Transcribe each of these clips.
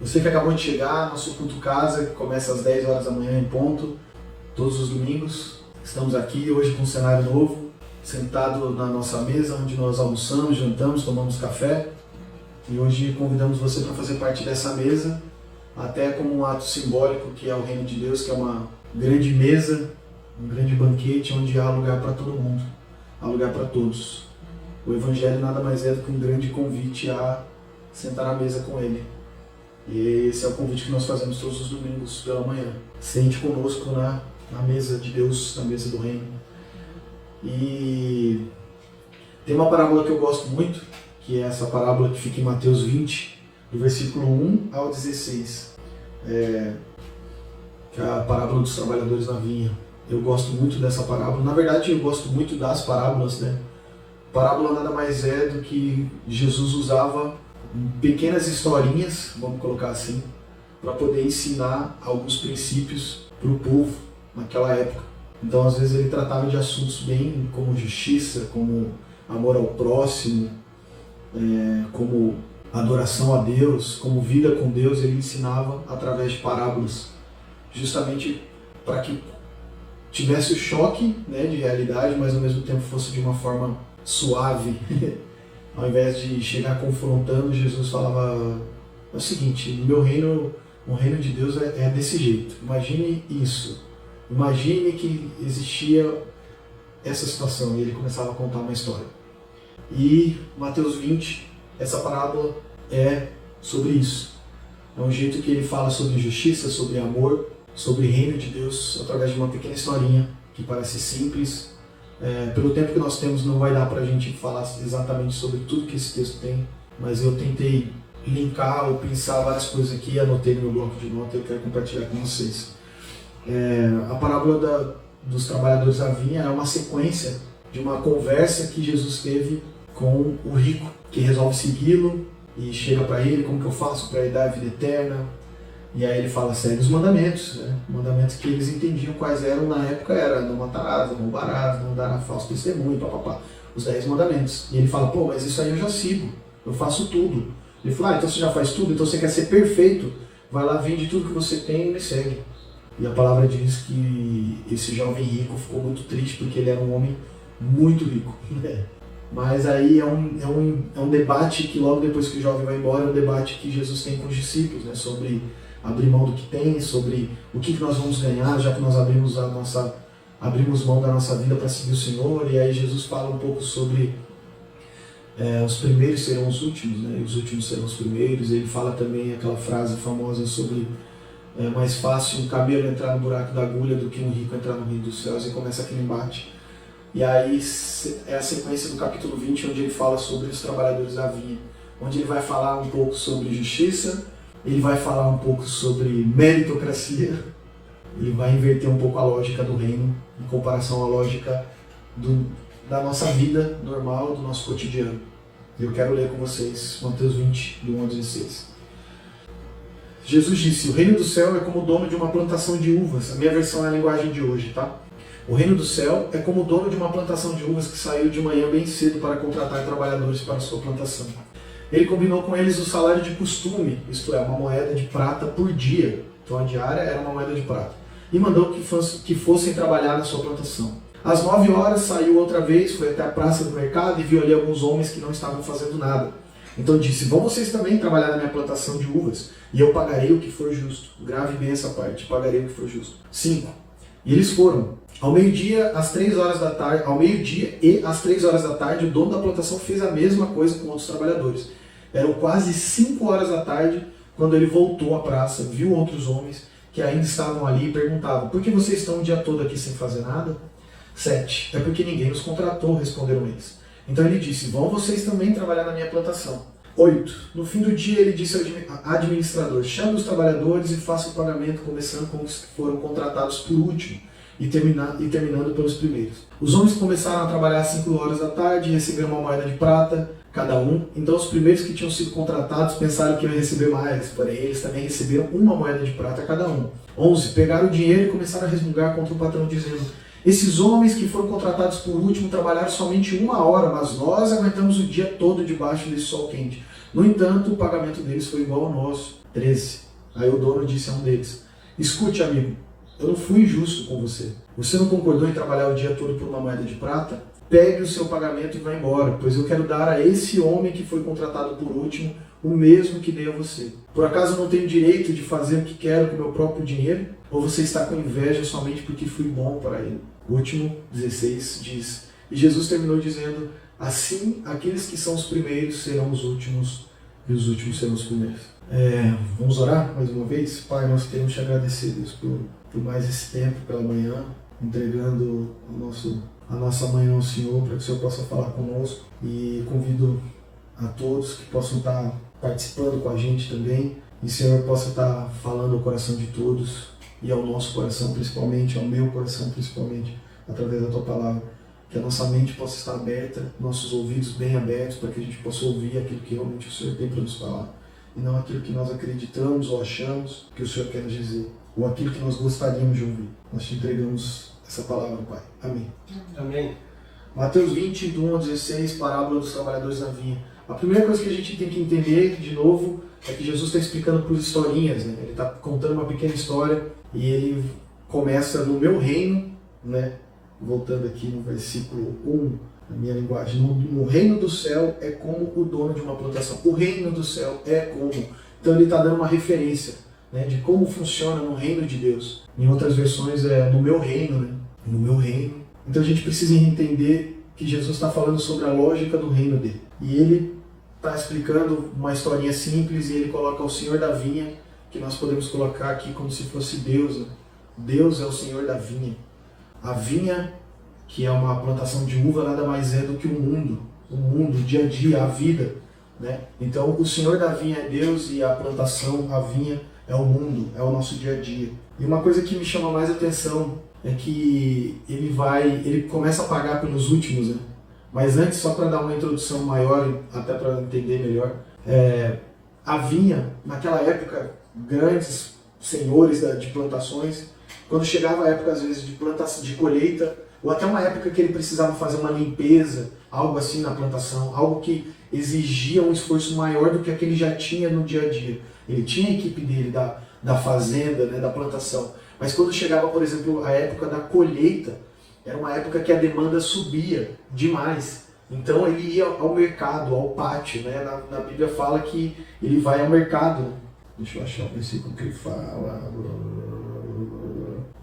Você que acabou de chegar, nosso culto casa, que começa às 10 horas da manhã em ponto, todos os domingos. Estamos aqui hoje com um cenário novo, sentado na nossa mesa, onde nós almoçamos, jantamos, tomamos café. E hoje convidamos você para fazer parte dessa mesa, até como um ato simbólico que é o Reino de Deus, que é uma grande mesa, um grande banquete onde há lugar para todo mundo, há lugar para todos. O Evangelho nada mais é do que um grande convite a sentar à mesa com Ele. E esse é o convite que nós fazemos todos os domingos pela manhã. Sente conosco na mesa de Deus, na mesa do Reino. E tem uma parábola que eu gosto muito, que é essa parábola que fica em Mateus 20, do versículo 1 ao 16. Que é a parábola dos trabalhadores na vinha. Eu gosto muito dessa parábola. Na verdade, eu gosto muito das parábolas, né? Parábola nada mais é do que Jesus usava pequenas historinhas, vamos colocar assim, para poder ensinar alguns princípios para o povo naquela época. Então, às vezes, ele tratava de assuntos bem como justiça, como amor ao próximo, como adoração a Deus, como vida com Deus. Ele ensinava através de parábolas, justamente para que tivesse o choque, né, de realidade, mas ao mesmo tempo fosse de uma forma suave. Ao invés de chegar confrontando, Jesus falava o seguinte: no meu reino, o reino de Deus é desse jeito. Imagine isso. Imagine que existia essa situação. E ele começava a contar uma história. E Mateus 20, essa parábola é sobre isso. É um jeito que ele fala sobre justiça, sobre amor, sobre reino de Deus, através de uma pequena historinha que parece simples. Pelo tempo que nós temos, não vai dar para a gente falar exatamente sobre tudo que esse texto tem, mas eu tentei linkar ou pensar várias coisas aqui, anotei no meu bloco de notas e eu quero compartilhar com vocês. A parábola dos trabalhadores da vinha é uma sequência de uma conversa que Jesus teve com o rico, que resolve segui-lo e chega para ele: como que eu faço para herdar a vida eterna? E aí ele fala: segue os mandamentos, né? Mandamentos que eles entendiam quais eram na época: era não matarás, não roubarás, não darás falso testemunho, papapá. Os 10 mandamentos. E ele fala: pô, mas isso aí eu já sigo, eu faço tudo. Ele fala: então você já faz tudo, então você quer ser perfeito, vai lá, vende tudo que você tem e me segue. E a palavra diz que esse jovem rico ficou muito triste porque ele era um homem muito rico. Mas aí é um debate que logo depois que o jovem vai embora, é um debate que Jesus tem com os discípulos, né, sobre abrir mão do que tem, sobre o que nós vamos ganhar, já que nós abrimos mão da nossa vida para seguir o Senhor. E aí Jesus fala um pouco sobre os primeiros serão os últimos, né, e os últimos serão os primeiros. Ele fala também aquela frase famosa sobre é mais fácil um camelo entrar no buraco da agulha do que um rico entrar no reino dos céus, e começa aquele embate. E aí é a sequência do capítulo 20, onde ele fala sobre os trabalhadores da vinha, onde ele vai falar um pouco sobre justiça, ele vai falar um pouco sobre meritocracia, ele vai inverter um pouco a lógica do reino em comparação à lógica da nossa vida normal, do nosso cotidiano. Eu quero ler com vocês Mateus 20, do 1 ao 16. Jesus disse: o reino do céu é como o dono de uma plantação de uvas. A minha versão é a linguagem de hoje, tá? O reino do céu é como o dono de uma plantação de uvas que saiu de manhã bem cedo para contratar trabalhadores para a sua plantação. Ele combinou com eles o salário de costume, isto é, uma moeda de prata por dia. Então a diária era uma moeda de prata. E mandou que fossem trabalhar na sua plantação. Às 9 horas saiu outra vez, foi até a praça do mercado e viu ali alguns homens que não estavam fazendo nada. Então disse: vão vocês também trabalhar na minha plantação de uvas, e eu pagarei o que for justo. Grave bem essa parte: pagarei o que for justo. 5. E eles foram. Ao meio-dia, às 3 horas da tarde, ao meio-dia e às 3 horas da tarde, o dono da plantação fez a mesma coisa com outros trabalhadores. Eram quase 5 horas da tarde quando ele voltou à praça, viu outros homens que ainda estavam ali e perguntavam: por que vocês estão o dia todo aqui sem fazer nada? 7. É porque ninguém nos contratou, responderam eles. Então ele disse: vão vocês também trabalhar na minha plantação. 8. No fim do dia ele disse ao administrador: chame os trabalhadores e faça o pagamento, começando com os que foram contratados por último e terminando pelos primeiros. Os homens começaram a trabalhar às 5 horas da tarde e receberam uma moeda de prata cada um. Então os primeiros que tinham sido contratados pensaram que iam receber mais, porém eles também receberam uma moeda de prata cada um. 11. Pegaram o dinheiro e começaram a resmungar contra o patrão, dizendo: esses homens que foram contratados por último trabalharam somente 1 hora, mas nós aguentamos o dia todo debaixo desse sol quente. No entanto, o pagamento deles foi igual ao nosso. 13. Aí o dono disse a um deles: escute, amigo, eu não fui injusto com você. Você não concordou em trabalhar o dia todo por uma moeda de prata? Pegue o seu pagamento e vá embora, pois eu quero dar a esse homem que foi contratado por último o mesmo que dei a você. Por acaso eu não tenho direito de fazer o que quero com o meu próprio dinheiro? Ou você está com inveja somente porque fui bom para ele? O último 16 diz: e Jesus terminou dizendo: assim, aqueles que são os primeiros serão os últimos, e os últimos serão os primeiros. Vamos orar mais uma vez? Pai, nós queremos te agradecer, Deus, por mais esse tempo pela manhã, entregando a nossa manhã ao Senhor, para que o Senhor possa falar conosco. E convido a todos que possam estar participando com a gente também, e o Senhor possa estar falando ao coração de todos, e ao nosso coração principalmente, ao meu coração principalmente, através da Tua Palavra. Que a nossa mente possa estar aberta, nossos ouvidos bem abertos, para que a gente possa ouvir aquilo que realmente o Senhor tem para nos falar, e não aquilo que nós acreditamos ou achamos que o Senhor quer nos dizer, ou aquilo que nós gostaríamos de ouvir. Nós te entregamos essa palavra, Pai. Amém. Amém. Mateus 20, do 1 ao 16, parábola dos trabalhadores na vinha. A primeira coisa que a gente tem que entender, de novo, é que Jesus está explicando por historinhas, né? Ele está contando uma pequena história e ele começa no meu reino, né? Voltando aqui no versículo 1, na minha linguagem, no reino do céu é como o dono de uma plantação. O reino do céu é como. Então ele está dando uma referência, né, de como funciona no reino de Deus. Em outras versões é no meu reino, né? No meu reino. Então a gente precisa entender que Jesus está falando sobre a lógica do reino dele. E ele está explicando uma historinha simples e ele coloca o Senhor da vinha, que nós podemos colocar aqui como se fosse Deus, né? Deus é o Senhor da vinha. A vinha, que é uma plantação de uva, nada mais é do que o mundo, o dia a dia, a vida, né? Então o Senhor da vinha é Deus e a plantação, a vinha, é o mundo, é o nosso dia a dia. E uma coisa que me chama mais atenção é que ele começa a pagar pelos últimos, né? Mas antes, só para dar uma introdução maior, até para entender melhor, a vinha, naquela época, grandes senhores de plantações, quando chegava a época, às vezes, de plantação, de colheita, ou até uma época que ele precisava fazer uma limpeza, algo assim na plantação, algo que exigia um esforço maior do que aquele já tinha no dia a dia. Ele tinha a equipe dele da fazenda, né, da plantação. Mas quando chegava, por exemplo, a época da colheita, era uma época que a demanda subia demais. Então ele ia ao mercado, ao pátio, né? Na Bíblia fala que ele vai ao mercado. Deixa eu achar o versículo que ele fala.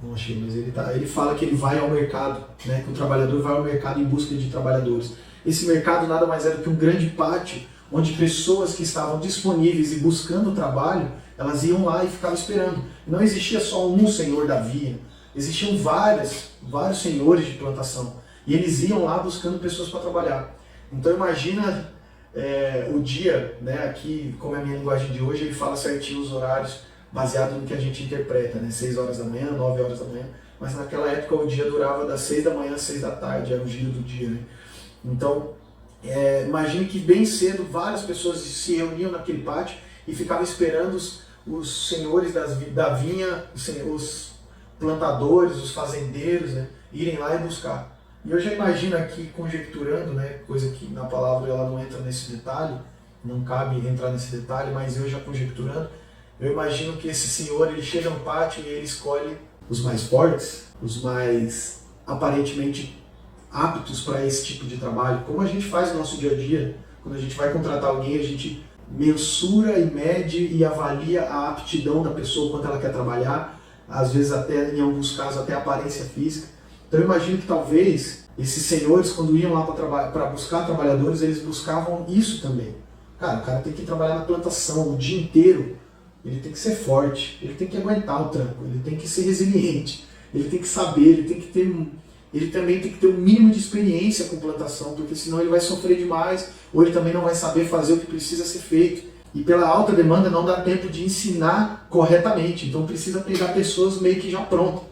Não achei, mas ele fala que ele vai ao mercado, né? Que o trabalhador vai ao mercado em busca de trabalhadores. Esse mercado nada mais era do que um grande pátio, onde pessoas que estavam disponíveis e buscando trabalho, elas iam lá e ficavam esperando. Não existia só um senhor da vinha, existiam vários senhores de plantação. E eles iam lá buscando pessoas para trabalhar. Então imagina o dia, né, aqui, como é a minha linguagem de hoje, ele fala certinho os horários, baseado no que a gente interpreta, né? 6 horas da manhã, 9 horas da manhã. Mas naquela época o dia durava das 6 da manhã às 6 da tarde, era o giro do dia, né? Então, imagine que bem cedo várias pessoas se reuniam naquele pátio e ficavam esperando os senhores da vinha, os plantadores, os fazendeiros, né, irem lá e buscar. E eu já imagino aqui, conjecturando, né, coisa que na palavra ela não entra nesse detalhe, não cabe entrar nesse detalhe, mas eu já conjecturando, eu imagino que esse senhor ele chega no pátio e ele escolhe os mais fortes, os mais aparentemente aptos para esse tipo de trabalho, como a gente faz no nosso dia a dia. Quando a gente vai contratar alguém, a gente mensura e mede e avalia a aptidão da pessoa, quanto ela quer trabalhar, às vezes até, em alguns casos, até a aparência física. Então eu imagino que talvez esses senhores, quando iam lá para buscar trabalhadores, eles buscavam isso também. Cara, o cara tem que trabalhar na plantação o dia inteiro, ele tem que ser forte, ele tem que aguentar o tranco, ele tem que ser resiliente, ele tem que saber, ele também tem que ter um mínimo de experiência com plantação, porque senão ele vai sofrer demais, ou ele também não vai saber fazer o que precisa ser feito. E pela alta demanda não dá tempo de ensinar corretamente, então precisa pegar pessoas meio que já prontas.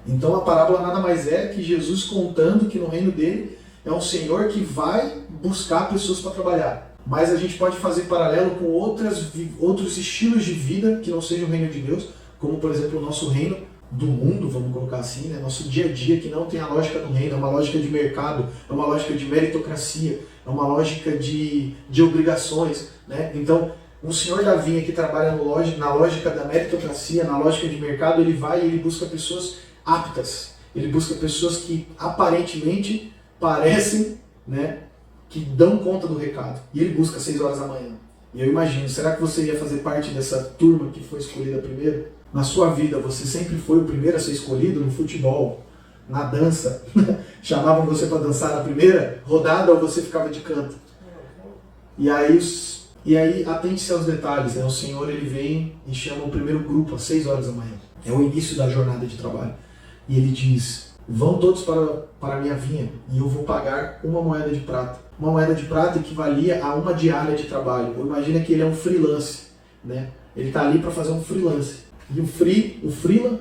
Então a parábola nada mais é que Jesus contando que no reino dele é um Senhor que vai buscar pessoas para trabalhar. Mas a gente pode fazer paralelo com outros estilos de vida que não sejam o reino de Deus, como por exemplo o nosso reino do mundo, vamos colocar assim, né? Nosso dia a dia, que não tem a lógica do reino, é uma lógica de mercado, é uma lógica de meritocracia, é uma lógica de obrigações, né? Então Um senhor da vinha que trabalha na lógica da meritocracia, na lógica de mercado, ele vai e ele busca pessoas aptas. Ele busca pessoas que aparentemente parecem, né, que dão conta do recado. E ele busca 6 horas da manhã. E eu imagino, será que você ia fazer parte dessa turma que foi escolhida primeiro? Na sua vida, você sempre foi o primeiro a ser escolhido no futebol, na dança? Chamavam você para dançar na primeira rodada ou você ficava de canto? E aí atente-se aos detalhes, né? O Senhor ele vem e chama o primeiro grupo às 6 horas da manhã. É o início da jornada de trabalho. E ele diz, vão todos para a minha vinha e eu vou pagar uma moeda de prata. Uma moeda de prata equivalia a uma diária de trabalho. Ou imagina que ele é um freelance, né? Ele está ali para fazer um freelance. E o freela,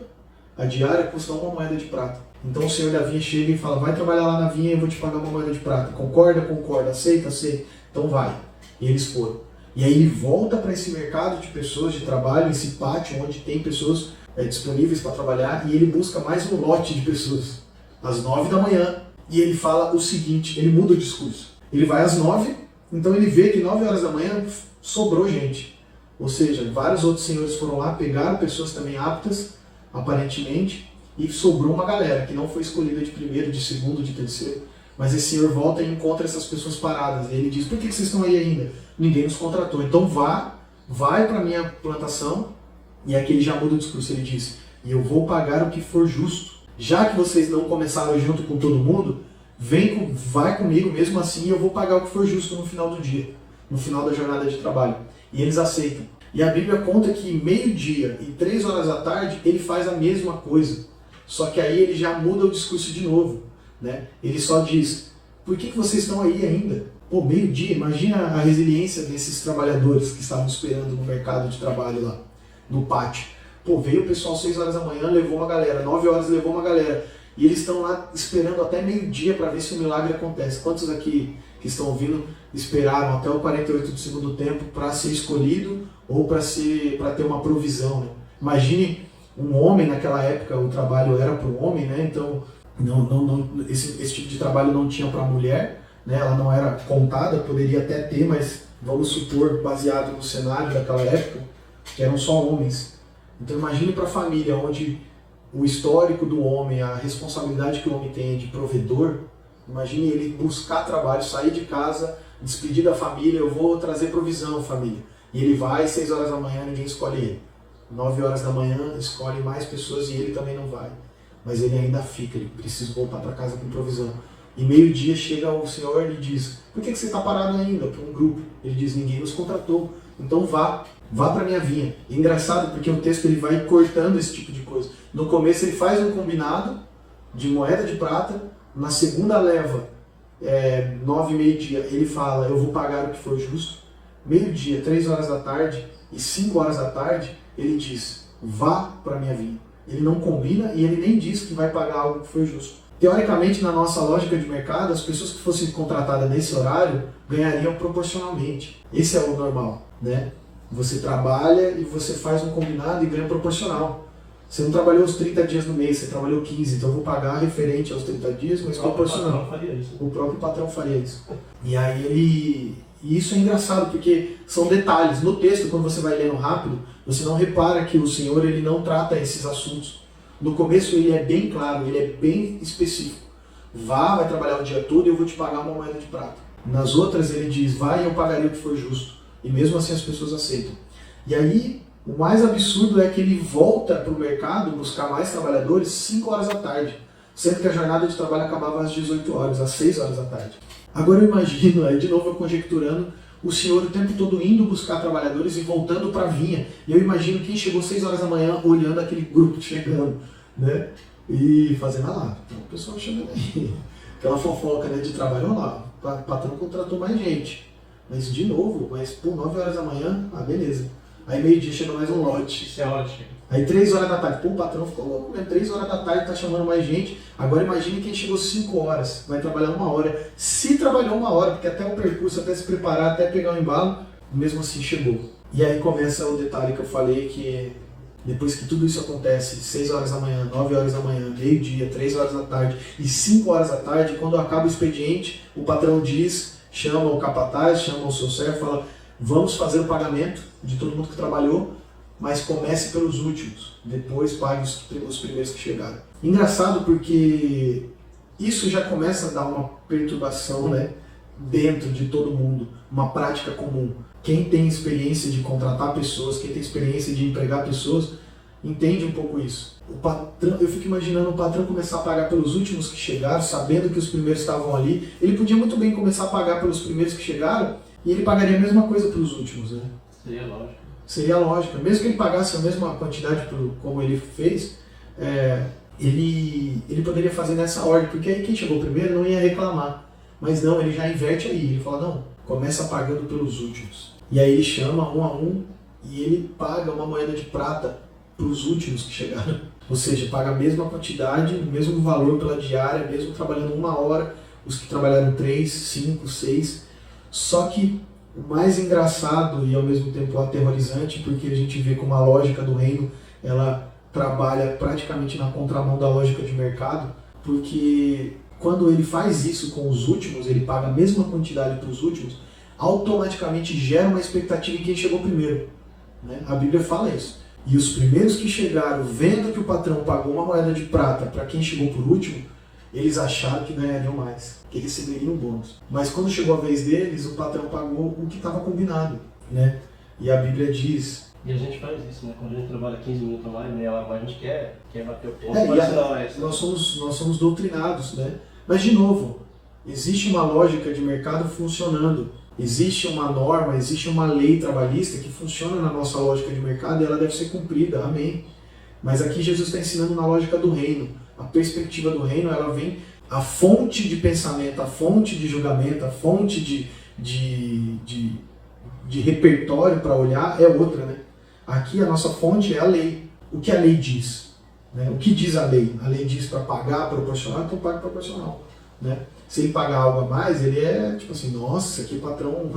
a diária, custa uma moeda de prata. Então o senhor da vinha chega e fala, vai trabalhar lá na vinha e eu vou te pagar uma moeda de prata. Concorda? Concorda. Aceita? Aceita. Então vai. E eles foram. E aí ele volta para esse mercado de pessoas de trabalho, esse pátio onde tem pessoas disponíveis para trabalhar, e ele busca mais um lote de pessoas. Às 9 da manhã. E ele fala o seguinte, ele muda o discurso. Ele vai às 9, então ele vê que 9 horas da manhã sobrou gente. Ou seja, vários outros senhores foram lá, pegaram pessoas também aptas, aparentemente, e sobrou uma galera que não foi escolhida de primeiro, de segundo, de terceiro. Mas esse senhor volta e encontra essas pessoas paradas. E ele diz, por que vocês estão aí ainda? Ninguém nos contratou. Então vai para a minha plantação. E aqui ele já muda o discurso. Ele diz, e eu vou pagar o que for justo. Já que vocês não começaram junto com todo mundo, vai comigo mesmo assim e eu vou pagar o que for justo no final do dia. No final da jornada de trabalho. E eles aceitam. E a Bíblia conta que meio-dia e 3 horas da tarde ele faz a mesma coisa. Só que aí ele já muda o discurso de novo. Né? Ele só diz, por que vocês estão aí ainda? Pô, meio-dia, imagina a resiliência desses trabalhadores que estavam esperando no mercado de trabalho lá, no pátio. Pô, veio o pessoal 6 horas da manhã, levou uma galera, 9 horas levou uma galera. E eles estão lá esperando até meio-dia para ver se o milagre acontece. Quantos aqui que estão ouvindo esperaram até o 48 do segundo tempo para ser escolhido ou para ter uma provisão? Né? Imagine um homem naquela época, o trabalho era para o homem, né? Então esse tipo de trabalho não tinha para a mulher, né? Ela não era contada, poderia até ter, mas vamos supor, baseado no cenário daquela época, que eram só homens. Então imagine para a família, onde o histórico do homem, a responsabilidade que o homem tem de provedor, imagine ele buscar trabalho, sair de casa, despedir da família, eu vou trazer provisão, família. E ele vai, 6 horas da manhã, ninguém escolhe ele. 9 horas da manhã, escolhe mais pessoas e ele também não vai. Mas ele ainda fica, ele precisa voltar para casa com provisão. E meio-dia chega o senhor e diz, por que você está parado ainda para um grupo? Ele diz, ninguém nos contratou, então vá para a minha vinha. E é engraçado porque o texto ele vai cortando esse tipo de coisa. No começo ele faz um combinado de moeda de prata, na segunda leva, 9 e meio-dia, ele fala, eu vou pagar o que for justo. Meio-dia, 3 horas da tarde e 5 horas da tarde, ele diz, vá para a minha vinha. Ele não combina e ele nem diz que vai pagar algo que foi justo. Teoricamente, na nossa lógica de mercado, as pessoas que fossem contratadas nesse horário ganhariam proporcionalmente. Esse é o normal, né? Você trabalha e você faz um combinado e ganha proporcional. Você não trabalhou os 30 dias no mês, você trabalhou 15, então eu vou pagar referente aos 30 dias, mas proporcional. O próprio patrão faria isso. E isso é engraçado, porque são detalhes. No texto, quando você vai lendo rápido, você não repara que o Senhor ele não trata esses assuntos. No começo ele é bem claro, ele é bem específico. Vai trabalhar o dia todo e eu vou te pagar uma moeda de prata. Nas outras ele diz, vai e eu pagarei o que for justo. E mesmo assim as pessoas aceitam. E aí, o mais absurdo é que ele volta para o mercado buscar mais trabalhadores 5 horas da tarde. Sendo que a jornada de trabalho acabava às 18 horas, às 6 horas da tarde. Agora eu imagino, aí de novo eu conjecturando, o senhor o tempo todo indo buscar trabalhadores e voltando para a vinha. E eu imagino quem chegou 6 horas da manhã olhando aquele grupo chegando, né? E fazendo lá. Então o pessoal chegando aí. Aquela fofoca, né, de trabalho, olha lá, o patrão contratou mais gente. Mas de novo, 9 horas da manhã, beleza. Aí meio-dia chega mais um lote. Isso é ótimo. Aí 3 horas da tarde, o patrão ficou louco, né? 3 horas da tarde tá chamando mais gente. Agora imagine quem chegou 5 horas, vai trabalhar 1 hora. Se trabalhou 1 hora, porque até o percurso, até se preparar, até pegar o embalo, mesmo assim chegou. E aí começa o detalhe que eu falei, que depois que tudo isso acontece, 6 horas da manhã, 9 horas da manhã, meio-dia, 3 horas da tarde e 5 horas da tarde, quando acaba o expediente, o patrão diz, chama o capataz, chama o seu servo, fala, vamos fazer o pagamento de todo mundo que trabalhou, mas comece pelos últimos, depois pague os primeiros que chegaram. Engraçado porque isso já começa a dar uma perturbação, né, dentro de todo mundo, uma prática comum. Quem tem experiência de contratar pessoas, quem tem experiência de empregar pessoas, entende um pouco isso. O patrão, eu fico imaginando o patrão começar a pagar pelos últimos que chegaram, sabendo que os primeiros estavam ali. Ele podia muito bem começar a pagar pelos primeiros que chegaram e ele pagaria a mesma coisa para os últimos, né? Seria lógico. Seria lógico. Mesmo que ele pagasse a mesma quantidade como ele fez, ele poderia fazer nessa ordem, porque aí quem chegou primeiro não ia reclamar. Mas não, ele já inverte aí. Ele fala, não, começa pagando pelos últimos. E aí ele chama um a um e ele paga uma moeda de prata para os últimos que chegaram. Ou seja, paga a mesma quantidade, o mesmo valor pela diária, mesmo trabalhando 1 hora, os que trabalharam 3, 5, 6. Só que o mais engraçado e ao mesmo tempo aterrorizante, porque a gente vê como a lógica do reino, ela trabalha praticamente na contramão da lógica de mercado, porque quando ele faz isso com os últimos, ele paga a mesma quantidade para os últimos, automaticamente gera uma expectativa em quem chegou primeiro, né? A Bíblia fala isso. E os primeiros que chegaram, vendo que o patrão pagou uma moeda de prata para quem chegou por último, eles acharam que ganhariam mais, que receberiam bônus. Mas quando chegou a vez deles, o patrão pagou o que estava combinado, né? E a Bíblia diz... E a gente faz isso, né? Quando a gente trabalha 15 minutos a mais, meia hora mais, a gente quer bater o ponto. Nós somos doutrinados, né? Mas, de novo, existe uma lógica de mercado funcionando. Existe uma norma, existe uma lei trabalhista que funciona na nossa lógica de mercado e ela deve ser cumprida, amém. Mas aqui Jesus está ensinando na lógica do reino. A perspectiva do reino, ela vem, a fonte de pensamento, a fonte de julgamento, a fonte de repertório para olhar é outra, né? Aqui a nossa fonte é a lei. O que a lei diz? Né? O que diz a lei? A lei diz para pagar proporcional, então paga proporcional, né? Se ele pagar algo a mais, ele é tipo assim, nossa, que patrão,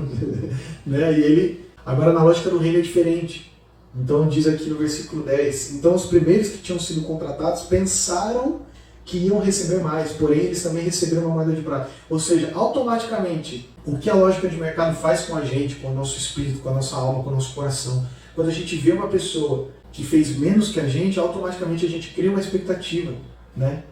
né? E ele, agora na lógica do reino é diferente. Então diz aqui no versículo 10, então os primeiros que tinham sido contratados pensaram que iam receber mais, porém eles também receberam uma moeda de prata. Ou seja, automaticamente, o que a lógica de mercado faz com a gente, com o nosso espírito, com a nossa alma, com o nosso coração, quando a gente vê uma pessoa que fez menos que a gente, automaticamente a gente cria uma expectativa, né?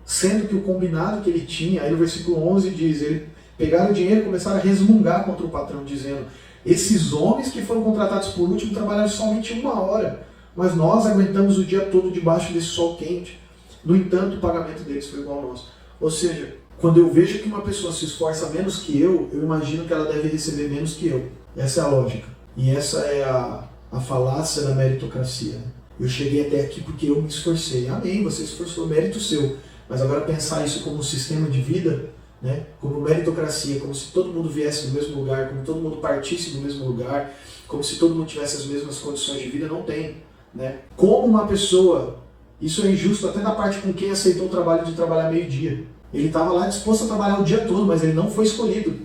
Sendo que o combinado que ele tinha, aí no versículo 11 diz, ele pegaram o dinheiro e começaram a resmungar contra o patrão, dizendo, esses homens que foram contratados por último trabalharam somente 1 hora, mas nós aguentamos o dia todo debaixo desse sol quente. No entanto, o pagamento deles foi igual ao nosso. Ou seja, quando eu vejo que uma pessoa se esforça menos que eu imagino que ela deve receber menos que eu. Essa é a lógica. E essa é a falácia da meritocracia. Eu cheguei até aqui porque eu me esforcei. Amém, você esforçou, mérito seu. Mas agora pensar isso como um sistema de vida, né? Como meritocracia, como se todo mundo viesse do mesmo lugar, como todo mundo partisse do mesmo lugar, como se todo mundo tivesse as mesmas condições de vida, não tem, né? Como uma pessoa, isso é injusto até da parte com quem aceitou o trabalho de trabalhar meio-dia. Ele estava lá disposto a trabalhar o dia todo, mas ele não foi escolhido.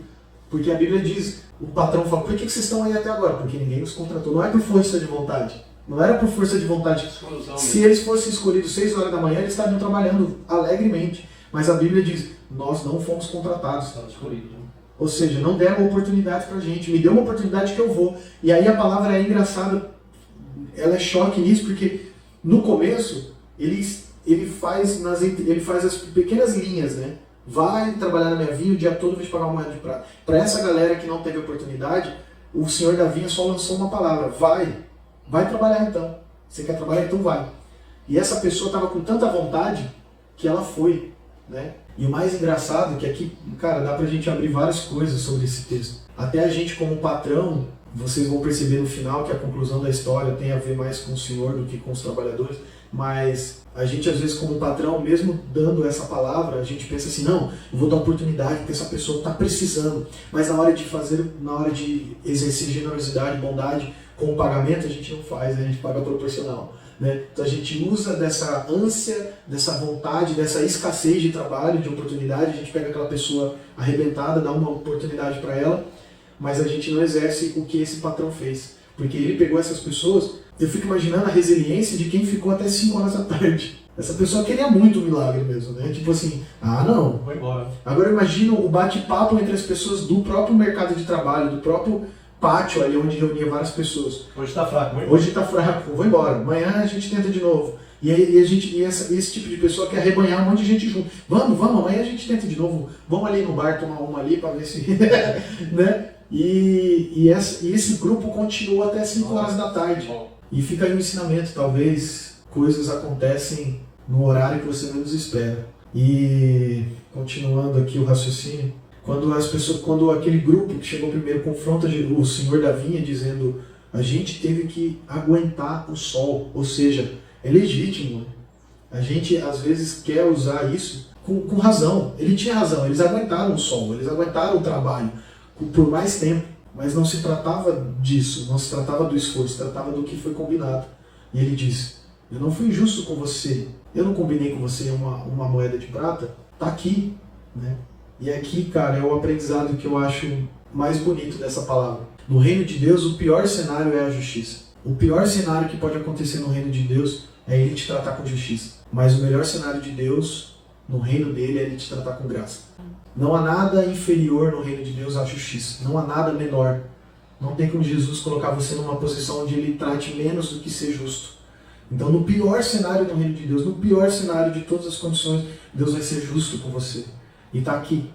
Porque a Bíblia diz, o patrão fala, por que vocês estão aí até agora? Porque ninguém nos contratou, não é por força de vontade. Não era por força de vontade. Se eles fossem escolhidos 6 horas da manhã, eles estariam trabalhando alegremente. Mas a Bíblia diz, nós não fomos contratados. Ou seja, não deram oportunidade pra gente. Me deu uma oportunidade que eu vou. E aí a palavra é engraçada. Ela é choque nisso, porque no começo, ele faz as pequenas linhas, né? Vai trabalhar na minha vinha o dia todo, vou te pagar uma moeda de prata. Para essa galera que não teve oportunidade, o senhor da vinha só lançou uma palavra, vai trabalhar então. Você quer trabalhar? Então vai. E essa pessoa estava com tanta vontade que ela foi, né? E o mais engraçado é que aqui, cara, dá pra gente abrir várias coisas sobre esse texto. Até a gente como patrão, vocês vão perceber no final que a conclusão da história tem a ver mais com o senhor do que com os trabalhadores, mas a gente às vezes como patrão, mesmo dando essa palavra, a gente pensa assim, não, eu vou dar oportunidade porque essa pessoa está precisando, mas na hora de exercer generosidade, bondade com o pagamento, a gente não faz, a gente paga proporcional, né? Então a gente usa dessa ânsia, dessa vontade, dessa escassez de trabalho, de oportunidade, a gente pega aquela pessoa arrebentada, dá uma oportunidade para ela, mas a gente não exerce o que esse patrão fez, porque ele pegou essas pessoas. Eu fico imaginando a resiliência de quem ficou até 5 horas da tarde. Essa pessoa queria muito o milagre mesmo, né? Tipo assim, não. Vou embora. Agora eu imagino o bate-papo entre as pessoas do próprio mercado de trabalho, do próprio pátio ali onde reunia várias pessoas. Hoje tá fraco, hein? Hoje tá fraco, vou embora. Amanhã a gente tenta de novo. E esse tipo de pessoa quer arrebanhar um monte de gente junto. Vamos, amanhã a gente tenta de novo. Vamos ali no bar tomar uma ali para ver se... né? E esse grupo continua até 5 horas da tarde. E fica aí o ensinamento. Talvez coisas acontecem no horário que você menos espera. E continuando aqui o raciocínio, quando aquele grupo que chegou primeiro confronta o senhor da vinha dizendo: a gente teve que aguentar o sol, ou seja, é legítimo. A gente às vezes quer usar isso com razão. Ele tinha razão, eles aguentaram o sol, eles aguentaram o trabalho por mais tempo, mas não se tratava disso, não se tratava do esforço, se tratava do que foi combinado. E ele disse: eu não fui injusto com você, eu não combinei com você uma moeda de prata, tá aqui, né? E aqui, cara, é o aprendizado que eu acho mais bonito dessa palavra. No reino de Deus, o pior cenário é a justiça. O pior cenário que pode acontecer no reino de Deus é ele te tratar com justiça. Mas o melhor cenário de Deus, no reino dele, é ele te tratar com graça. Não há nada inferior no reino de Deus à justiça. Não há nada menor. Não tem como Jesus colocar você numa posição onde ele trate menos do que ser justo. Então, no pior cenário do reino de Deus, no pior cenário de todas as condições, Deus vai ser justo com você. E está aqui.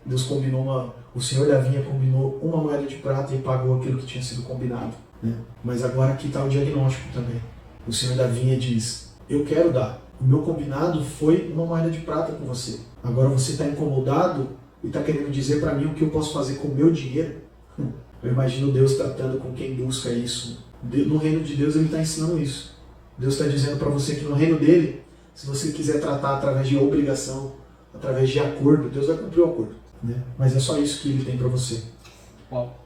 Deus combinou o Senhor da vinha combinou uma moeda de prata e pagou aquilo que tinha sido combinado. Né? Mas agora aqui está o diagnóstico também. O Senhor da vinha diz: eu quero dar. O meu combinado foi uma moeda de prata com você. Agora você está incomodado e está querendo dizer para mim o que eu posso fazer com o meu dinheiro? Eu imagino Deus tratando com quem busca isso. No reino de Deus ele está ensinando isso. Deus está dizendo para você que no reino dele, se você quiser tratar através de obrigação, através de acordo, Deus vai cumprir o acordo. Né? Mas é só isso que ele tem para você. Uau.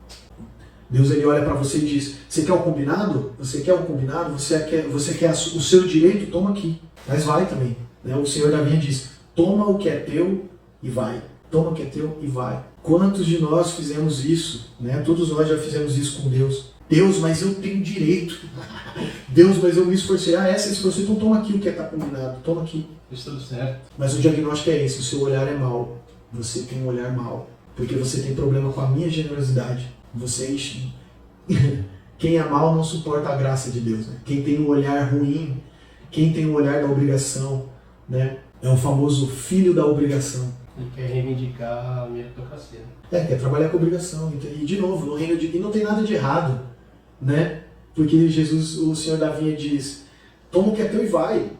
Deus ele olha para você e diz: você quer o combinado? Você quer o combinado? Você quer o seu direito? Toma aqui. Mas vai também. Né? O Senhor da vinha diz: toma o que é teu e vai. Toma o que é teu e vai. Quantos de nós fizemos isso? Né? Todos nós já fizemos isso com Deus. Deus, mas eu tenho direito. Deus, mas eu me esforcei. Essa esforço, então toma aqui o que está combinado. Toma aqui. Isso tudo certo. Mas o diagnóstico é esse: o seu olhar é mau. Você tem um olhar mau. Porque você tem problema com a minha generosidade. Quem é mau não suporta a graça de Deus. Né? Quem tem um olhar ruim, quem tem um olhar da obrigação, né? É o famoso filho da obrigação. Ele quer reivindicar a meritocracia. Quer trabalhar com obrigação. E de novo, no reino de Deus não tem nada de errado. Né? Porque Jesus, o Senhor da vinha diz: toma o que é teu e vai.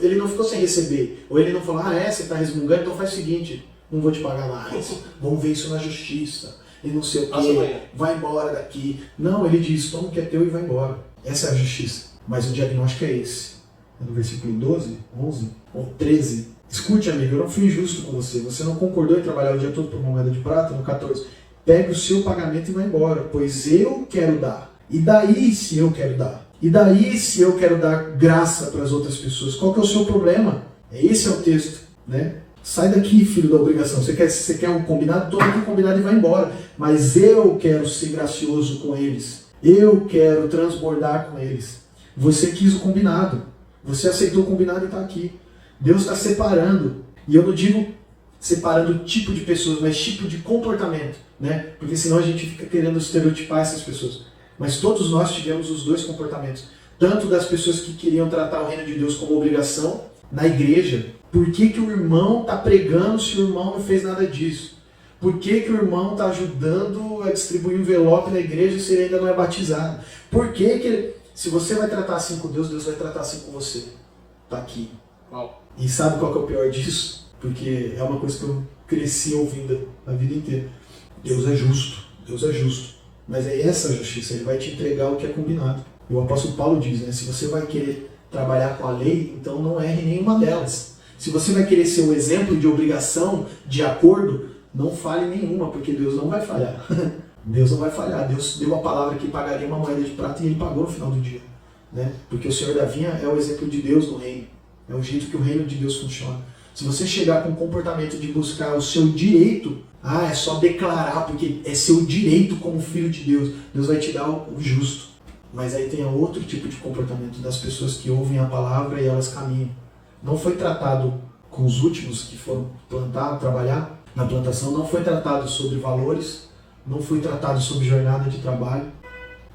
Ele não ficou sem receber. Ou ele não falou: você está resmungando, então faz o seguinte: não vou te pagar mais. Vamos ver isso na justiça. E não sei o quê. Vai embora daqui. Não, ele diz: toma o que é teu e vai embora. Essa é a justiça. Mas o diagnóstico é esse. É no versículo 12, 11 ou 13. Escute, amigo, eu não fui injusto com você. Você não concordou em trabalhar o dia todo por uma moeda de prata. No 14. Pegue o seu pagamento e vai embora, pois eu quero dar. E daí se eu quero dar? E daí se eu quero dar graça para as outras pessoas? Qual que é o seu problema? Esse é o texto, né? Sai daqui, filho da obrigação. Você quer um combinado? Toma aqui o combinado e vai embora. Mas eu quero ser gracioso com eles. Eu quero transbordar com eles. Você quis o combinado. Você aceitou o combinado e está aqui. Deus está separando. E eu não digo separando tipo de pessoas, mas tipo de comportamento. Né? Porque senão a gente fica querendo estereotipar essas pessoas. Mas todos nós tivemos os dois comportamentos. Tanto das pessoas que queriam tratar o reino de Deus como obrigação na igreja. Por que o irmão está pregando se o irmão não fez nada disso? Por que o irmão está ajudando a distribuir envelope na igreja se ele ainda não é batizado? Por que se você vai tratar assim com Deus, Deus vai tratar assim com você? Está aqui. Uau. E sabe qual que é o pior disso? Porque é uma coisa que eu cresci ouvindo a vida inteira. Deus é justo. Deus é justo. Mas é essa a justiça. Ele vai te entregar o que é combinado. E o apóstolo Paulo diz, né? Se você vai querer trabalhar com a lei, então não erre nenhuma delas. Se você vai querer ser o exemplo de obrigação, de acordo, não falhe nenhuma, porque Deus não vai falhar. Deus não vai falhar. Deus deu a palavra que pagaria uma moeda de prata e ele pagou no final do dia. Né? Porque o Senhor da vinha é o exemplo de Deus no reino. É o jeito que o reino de Deus funciona. Se você chegar com o comportamento de buscar o seu direito, é só declarar, porque é seu direito como filho de Deus. Deus vai te dar o justo. Mas aí tem outro tipo de comportamento das pessoas que ouvem a palavra e elas caminham. Não foi tratado com os últimos que foram plantar, trabalhar na plantação, não foi tratado sobre valores, não fui tratado sob jornada de trabalho.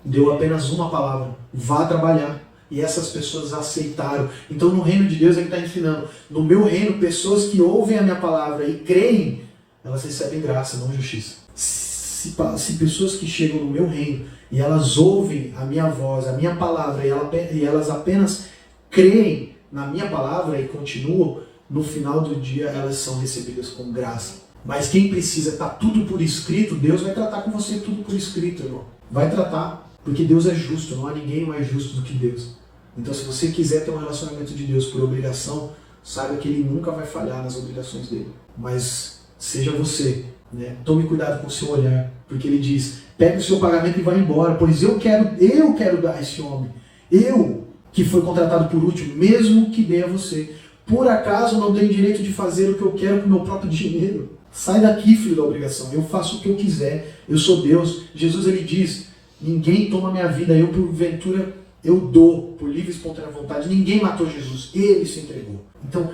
Deu apenas uma palavra: vá trabalhar. E essas pessoas aceitaram. Então no reino de Deus ele está ensinando. No meu reino, pessoas que ouvem a minha palavra e creem, elas recebem graça, não justiça. Se pessoas que chegam no meu reino e elas ouvem a minha voz, a minha palavra, e elas apenas creem na minha palavra e continuam, no final do dia elas são recebidas com graça. Mas quem precisa estar tudo por escrito, Deus vai tratar com você tudo por escrito, irmão. Vai tratar, porque Deus é justo, não há ninguém mais justo do que Deus. Então se você quiser ter um relacionamento de Deus por obrigação, saiba que Ele nunca vai falhar nas obrigações dele. Mas seja você, né? Tome cuidado com o seu olhar, porque Ele diz: pegue o seu pagamento e vá embora, pois eu quero dar a esse homem. Eu, que foi contratado por último, mesmo que dê a você. Por acaso não tenho direito de fazer o que eu quero com o meu próprio dinheiro? Sai daqui, filho da obrigação. Eu faço o que eu quiser. Eu sou Deus. Jesus, ele diz: ninguém toma minha vida. Eu, porventura, eu dou por livre e espontânea vontade. Ninguém matou Jesus. Ele se entregou. Então,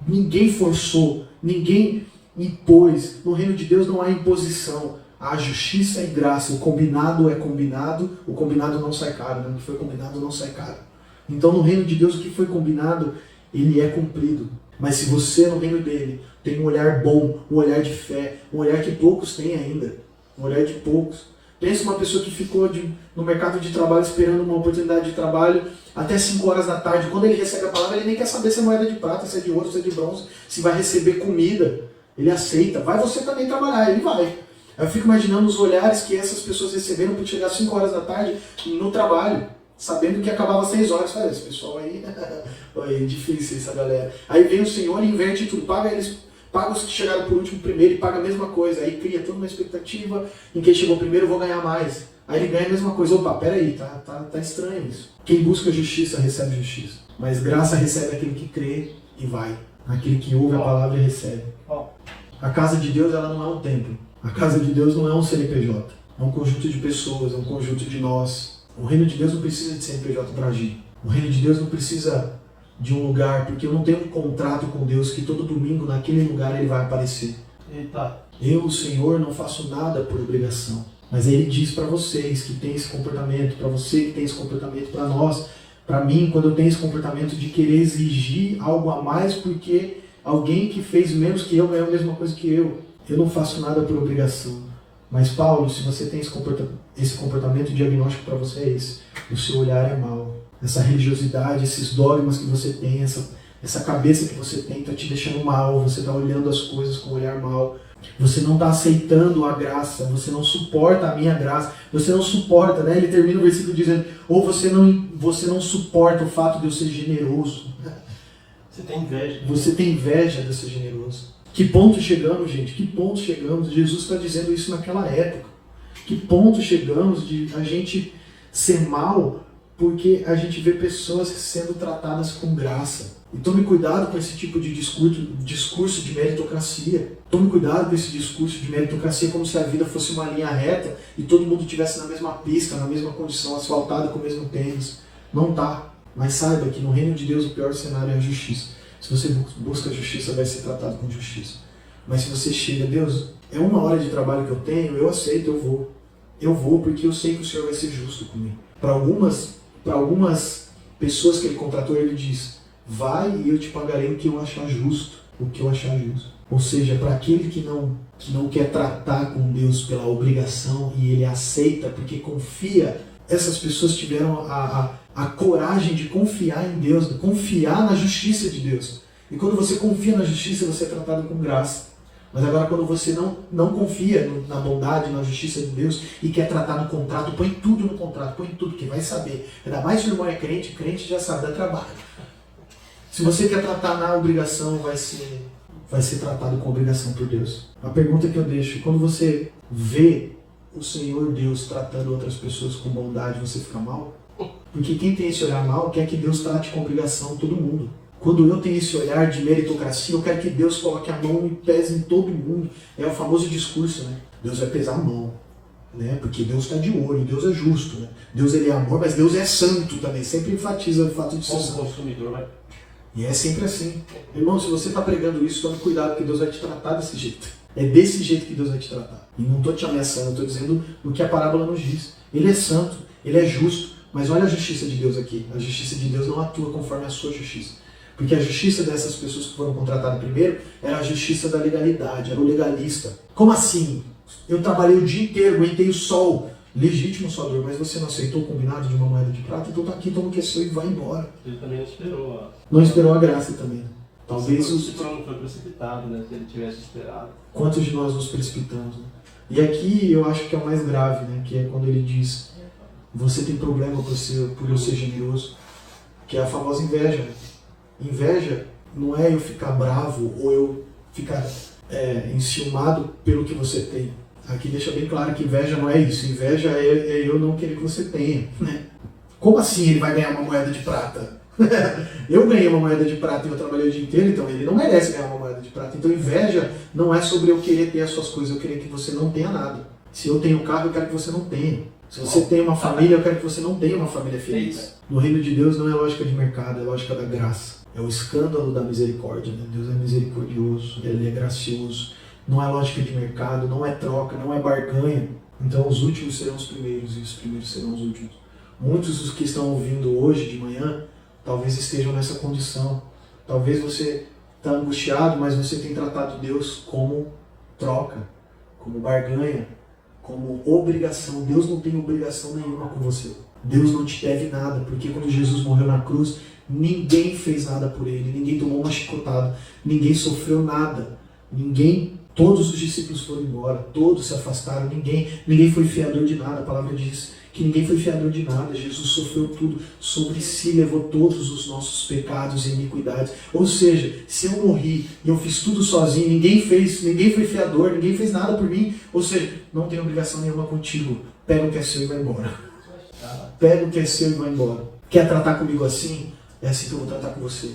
ninguém forçou. Ninguém impôs. No reino de Deus não há imposição. Há justiça e graça. O combinado é combinado. O combinado não sai caro. Né? O que foi combinado não sai caro. Então, no reino de Deus, o que foi combinado, ele é cumprido. Mas se você, no reino dele, tem um olhar bom, um olhar de fé, um olhar que poucos têm ainda, um olhar de poucos. Pensa uma pessoa que ficou no mercado de trabalho esperando uma oportunidade de trabalho até 5 horas da tarde. Quando ele recebe a palavra, ele nem quer saber se é moeda de prata, se é de ouro, se é de bronze, se vai receber comida. Ele aceita. Vai você também trabalhar, ele vai. Eu fico imaginando os olhares que essas pessoas receberam por chegar às 5 horas da tarde no trabalho, sabendo que acabava às 6 horas. Olha, esse pessoal aí, é difícil essa galera. Aí vem o Senhor e inverte tudo, paga os que chegaram por último primeiro e paga a mesma coisa. Aí cria toda uma expectativa: em quem chegou primeiro eu vou ganhar mais. Aí ele ganha a mesma coisa. Opa, peraí, tá estranho isso. Quem busca justiça recebe justiça. Mas graça recebe aquele que crê e vai. Aquele que ouve a palavra e recebe. A casa de Deus, ela não é um templo. A casa de Deus não é um CNPJ. É um conjunto de pessoas, é um conjunto de nós. O reino de Deus não precisa de CNPJ para agir. O reino de Deus não precisa de um lugar, porque eu não tenho um contrato com Deus que todo domingo naquele lugar ele vai aparecer. Eita. Eu, o Senhor, não faço nada por obrigação. Mas Ele diz para vocês que tem esse comportamento, para você que tem esse comportamento, para nós, para mim, quando eu tenho esse comportamento de querer exigir algo a mais porque alguém que fez menos que eu ganhou a mesma coisa que eu não faço nada por obrigação. Mas Paulo, se você tem esse comportamento, o diagnóstico para você é esse: o seu olhar é mau. Essa religiosidade, esses dogmas que você tem, essa cabeça que você tem está te deixando mal, você está olhando as coisas com um olhar mau, você não está aceitando a graça, você não suporta a minha graça, você não suporta, né? Ele termina o versículo dizendo: ou você não suporta o fato de eu ser generoso. Você tem inveja. Você tem inveja de eu ser generoso. Que ponto chegamos, gente? Que ponto chegamos? Jesus está dizendo isso naquela época. Que ponto chegamos de a gente ser mal porque a gente vê pessoas sendo tratadas com graça. E tome cuidado com esse tipo de discurso de meritocracia. Tome cuidado com esse discurso de meritocracia como se a vida fosse uma linha reta e todo mundo estivesse na mesma pista, na mesma condição, asfaltada com o mesmo tênis. Não tá. Mas saiba que no reino de Deus o pior cenário é a justiça. Se você busca a justiça, vai ser tratado com justiça. Mas se você chega: Deus, é 1 hora de trabalho que eu tenho, eu aceito, eu vou. Eu vou porque eu sei que o Senhor vai ser justo comigo. Para algumas pessoas que Ele contratou, Ele diz: vai e eu te pagarei o que eu achar justo. O que eu achar justo. Ou seja, para aquele que não quer tratar com Deus pela obrigação e ele aceita porque confia, essas pessoas tiveram a coragem de confiar em Deus, de confiar na justiça de Deus. E quando você confia na justiça, você é tratado com graça. Mas agora quando você não confia na bondade, na justiça de Deus e quer tratar no contrato, põe tudo no contrato, põe tudo, que vai saber. Ainda mais se o irmão é crente já sabe, dá trabalho. Se você quer tratar na obrigação, vai ser tratado com obrigação por Deus. A pergunta que eu deixo: quando você vê o Senhor Deus tratando outras pessoas com bondade, você fica mal? Porque quem tem esse olhar mal quer que Deus trate com obrigação todo mundo. Quando eu tenho esse olhar de meritocracia, eu quero que Deus coloque a mão e pese em todo mundo. É o famoso discurso, né? Deus vai pesar a mão, né? Porque Deus está de olho, Deus é justo, né? Deus ele é amor, mas Deus é santo também. Sempre enfatiza o fato de ser santo. Consumidor, vai. E é sempre assim. Irmão, se você está pregando isso, tome cuidado, porque Deus vai te tratar desse jeito. É desse jeito que Deus vai te tratar. E não estou te ameaçando, estou dizendo o que a parábola nos diz. Ele é santo, ele é justo, mas olha a justiça de Deus aqui. A justiça de Deus não atua conforme a sua justiça. Porque a justiça dessas pessoas que foram contratadas primeiro era a justiça da legalidade, era o legalista. Como assim? Eu trabalhei o dia inteiro, aguentei o sol. Legítimo sua dor, mas você não aceitou o combinado de uma moeda de prata, então tá aqui, toma o que é seu e vai embora. Ele também não esperou. Não esperou a graça também. Talvez se não foi precipitado, né? Se ele tivesse esperado. Quantos de nós nos precipitamos? Né? E aqui eu acho que é o mais grave, né? Que é quando ele diz: você tem problema por eu ser generoso, que é a famosa inveja. Né? Inveja não é eu ficar bravo ou eu ficar enciumado pelo que você tem. Aqui deixa bem claro que inveja não é isso. Inveja é eu não querer que você tenha. Né? Como assim ele vai ganhar uma moeda de prata? Eu ganhei uma moeda de prata e eu trabalhei o dia inteiro, então ele não merece ganhar uma moeda de prata. Então inveja não é sobre eu querer ter as suas coisas, eu querer que você não tenha nada. Se eu tenho um carro, eu quero que você não tenha. Se você tem uma família, eu quero que você não tenha uma família feliz. No reino de Deus não é lógica de mercado, é lógica da graça. É o escândalo da misericórdia. Né? Deus é misericordioso, Ele é gracioso. Não é lógica de mercado, não é troca, não é barganha. Então os últimos serão os primeiros e os primeiros serão os últimos. Muitos dos que estão ouvindo hoje de manhã talvez estejam nessa condição. Talvez você está angustiado, mas você tem tratado Deus como troca, como barganha, como obrigação. Deus não tem obrigação nenhuma com você. Deus não te deve nada, porque quando Jesus morreu na cruz, ninguém fez nada por ele, ninguém tomou uma chicotada, ninguém sofreu nada, todos os discípulos foram embora, todos se afastaram, ninguém foi fiador de nada. A palavra diz que ninguém foi fiador de nada. Jesus sofreu tudo sobre si, levou todos os nossos pecados e iniquidades. Ou seja, se eu morri e eu fiz tudo sozinho, ninguém foi fiador, ninguém fez nada por mim, ou seja, não tem obrigação nenhuma contigo. Pega o que é seu e vai embora. Pega o que é seu e vai embora. Quer tratar comigo assim? É assim que eu vou tratar com você.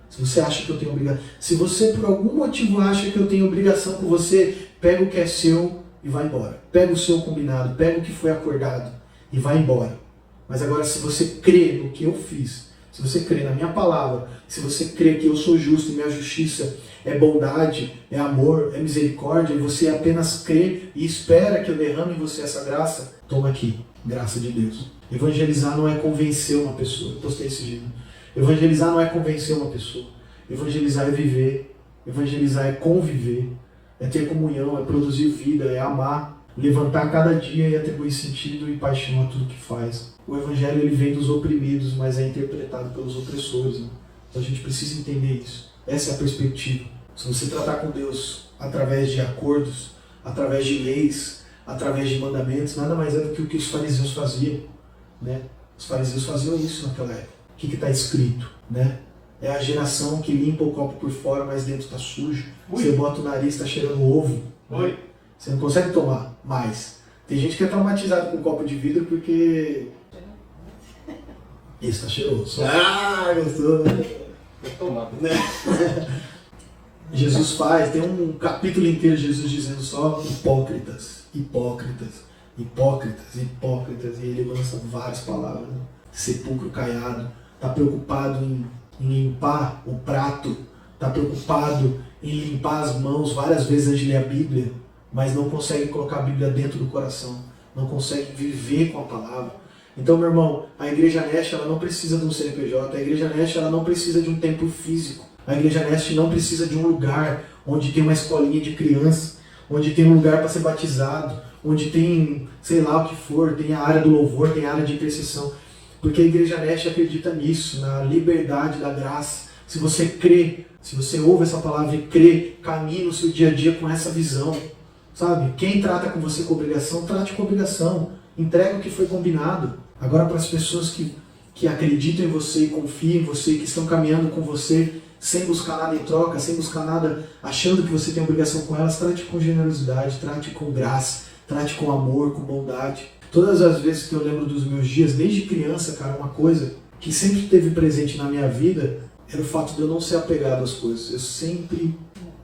Se você acha que eu tenho obrigação, se você por algum motivo acha que eu tenho obrigação com você, pega o que é seu e vai embora. Pega o seu combinado, pega o que foi acordado e vai embora. Mas agora, se você crê no que eu fiz, se você crê na minha palavra, se você crê que eu sou justo e minha justiça é bondade, é amor, é misericórdia, e você apenas crê e espera que eu derrame em você essa graça, toma aqui, graça de Deus. Evangelizar não é convencer uma pessoa. Eu postei esse dia. Evangelizar não é convencer uma pessoa. Evangelizar é viver. Evangelizar é conviver. É ter comunhão, é produzir vida, é amar, levantar cada dia e atribuir sentido e paixão a tudo que faz. O Evangelho ele vem dos oprimidos, mas é interpretado pelos opressores. Né? Então a gente precisa entender isso. Essa é a perspectiva. Se você tratar com Deus através de acordos, através de leis, através de mandamentos, nada mais é do que o que os fariseus faziam. Né? Os fariseus faziam isso naquela época. O que está escrito? Né? É a geração que limpa o copo por fora, mas dentro está sujo. Ui. Você bota o nariz, está cheirando ovo. Né? Você não consegue tomar mais. Tem gente que é traumatizado com um copo de vidro porque... Esse está cheiroso. Ah, gostou. Vou tomar. Né? Jesus tem um capítulo inteiro Jesus dizendo só hipócritas, hipócritas, hipócritas, hipócritas. E ele lança várias palavras. Né? Sepulcro caiado, está preocupado em limpar o prato, está preocupado em limpar as mãos várias vezes antes de ler a Bíblia, mas não consegue colocar a Bíblia dentro do coração, não consegue viver com a palavra. Então, meu irmão, a Igreja Nest ela não precisa de um CNPJ, a Igreja Nest ela não precisa de um templo físico, a Igreja Nest não precisa de um lugar onde tem uma escolinha de criança, onde tem um lugar para ser batizado, onde tem, sei lá o que for, tem a área do louvor, tem a área de intercessão. Porque a Igreja Nest acredita nisso, na liberdade da graça. Se você crê, se você ouve essa palavra e crê, caminhe no seu dia a dia com essa visão. Sabe? Quem trata com você com obrigação, trate com obrigação. Entrega o que foi combinado. Agora, para as pessoas que acreditam em você e confiam em você, que estão caminhando com você, sem buscar nada em troca, sem buscar nada achando que você tem obrigação com elas, trate com generosidade, trate com graça, trate com amor, com bondade. Todas as vezes que eu lembro dos meus dias, desde criança, cara, uma coisa que sempre esteve presente na minha vida era o fato de eu não ser apegado às coisas. Eu sempre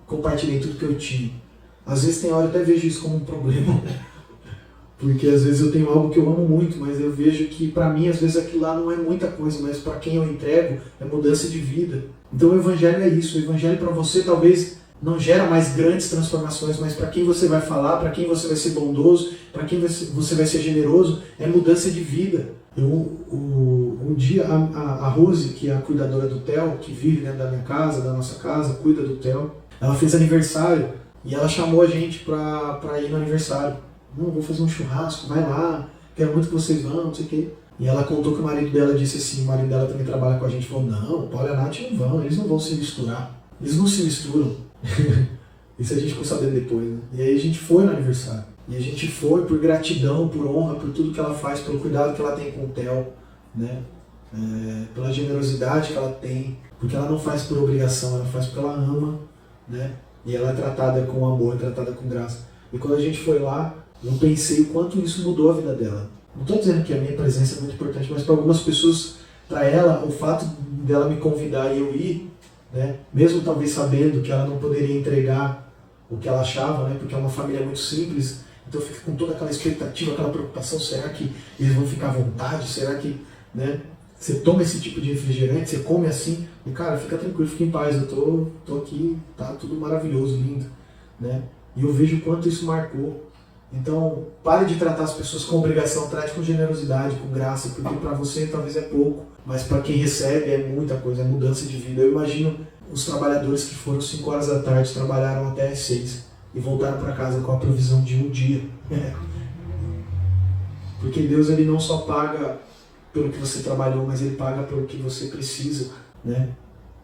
compartilhei tudo que eu tinha. Às vezes tem hora eu até vejo isso como um problema, porque às vezes eu tenho algo que eu amo muito, mas eu vejo que para mim às vezes aquilo lá não é muita coisa, mas para quem eu entrego é mudança de vida. Então o Evangelho é isso. O Evangelho para você talvez não gera mais grandes transformações, mas para quem você vai falar, para quem você vai ser bondoso, para quem você vai ser generoso, é mudança de vida. Um dia a Rose, que é a cuidadora do Theo, que vive dentro da minha casa, da nossa casa, cuida do Theo, ela fez aniversário e ela chamou a gente para ir no aniversário. Não, vou fazer um churrasco, vai lá, quero muito que vocês vão, não sei o quê. E ela contou que o marido dela disse assim, o marido dela também trabalha com a gente, falou, não, o Paulo e a Nath não vão, eles não vão se misturar. Eles não se misturam. Isso a gente ficou sabendo depois, né? E aí a gente foi no aniversário. E a gente foi por gratidão, por honra, por tudo que ela faz, pelo cuidado que ela tem com o Theo, né? Pela generosidade que ela tem, porque ela não faz por obrigação, ela faz porque ela ama, né? E ela é tratada com amor, é tratada com graça. E quando a gente foi lá, eu pensei o quanto isso mudou a vida dela. Não estou dizendo que a minha presença é muito importante, mas para algumas pessoas, para ela, o fato dela me convidar e eu ir, né? Mesmo talvez sabendo que ela não poderia entregar o que ela achava, né? Porque é uma família muito simples, então fica com toda aquela expectativa, aquela preocupação, será que eles vão ficar à vontade? Será que, né? Você toma esse tipo de refrigerante, você come assim, e cara, fica tranquilo, fica em paz, eu tô aqui, tá tudo maravilhoso, lindo, né? E eu vejo o quanto isso marcou. Então, pare de tratar as pessoas com obrigação, trate com generosidade, com graça, porque para você talvez é pouco, mas para quem recebe é muita coisa, é mudança de vida. Eu imagino os trabalhadores que foram 5 horas da tarde, trabalharam até as 6 e voltaram para casa com a provisão de um dia. Porque Deus, ele não só paga pelo que você trabalhou, mas ele paga pelo que você precisa, né?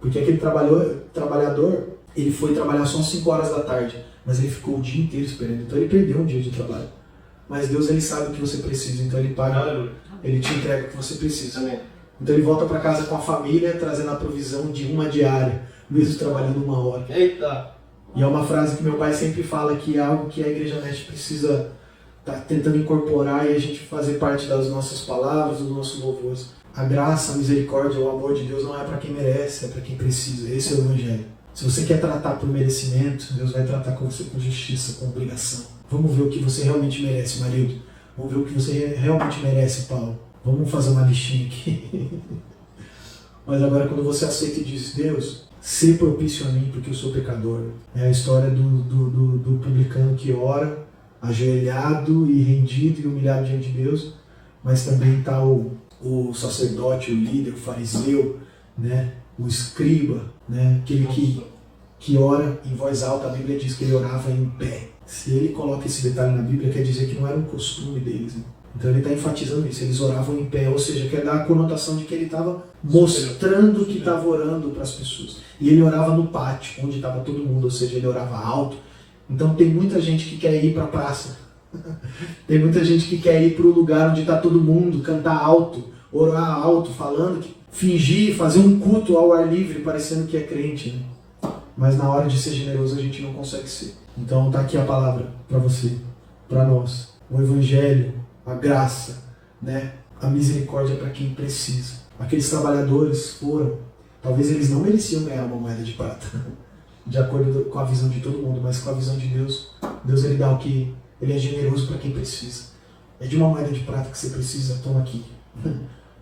Porque aquele trabalhador, ele foi trabalhar só 5 horas da tarde, mas ele ficou o dia inteiro esperando, então ele perdeu um dia de trabalho. Mas Deus, ele sabe o que você precisa, então ele paga, ele te entrega o que você precisa. Então ele volta para casa com a família, trazendo a provisão de uma diária, mesmo trabalhando 1 hora. Eita! E é uma frase que meu pai sempre fala, que é algo que a Igreja Net precisa estar tentando incorporar e a gente fazer parte das nossas palavras, dos nossos louvores. A graça, a misericórdia, o amor de Deus não é para quem merece, é para quem precisa. Esse é o Evangelho. Se você quer tratar por merecimento, Deus vai tratar com você com justiça, com obrigação. Vamos ver o que você realmente merece, marido. Vamos ver o que você realmente merece, Paulo. Vamos fazer uma listinha aqui. Mas agora quando você aceita e diz, Deus, ser propício a mim porque eu sou pecador. É a história do publicano que ora, ajoelhado e rendido e humilhado diante de Deus, mas também está o sacerdote, o líder, o fariseu, né? O escriba, né? Aquele que ora em voz alta. A Bíblia diz que ele orava em pé. Se ele coloca esse detalhe na Bíblia, quer dizer que não era um costume deles, né? Então ele está enfatizando isso, eles oravam em pé, ou seja, quer dar a conotação de que ele estava mostrando que estava orando para as pessoas. E ele orava no pátio, onde estava todo mundo, ou seja, ele orava alto. Então tem muita gente que quer ir para a praça, tem muita gente que quer ir para o lugar onde está todo mundo, cantar alto, orar alto, falando, fingir, fazer um culto ao ar livre, parecendo que é crente, né? Mas na hora de ser generoso a gente não consegue ser. Então está aqui a palavra para você, para nós, o Evangelho, a graça, né? A misericórdia para quem precisa. Aqueles trabalhadores foram, talvez eles não mereciam ganhar uma moeda de prata, de acordo com a visão de todo mundo, mas com a visão de Deus, Deus ele dá o que ele é generoso para quem precisa. É de uma moeda de prata que você precisa, toma aqui.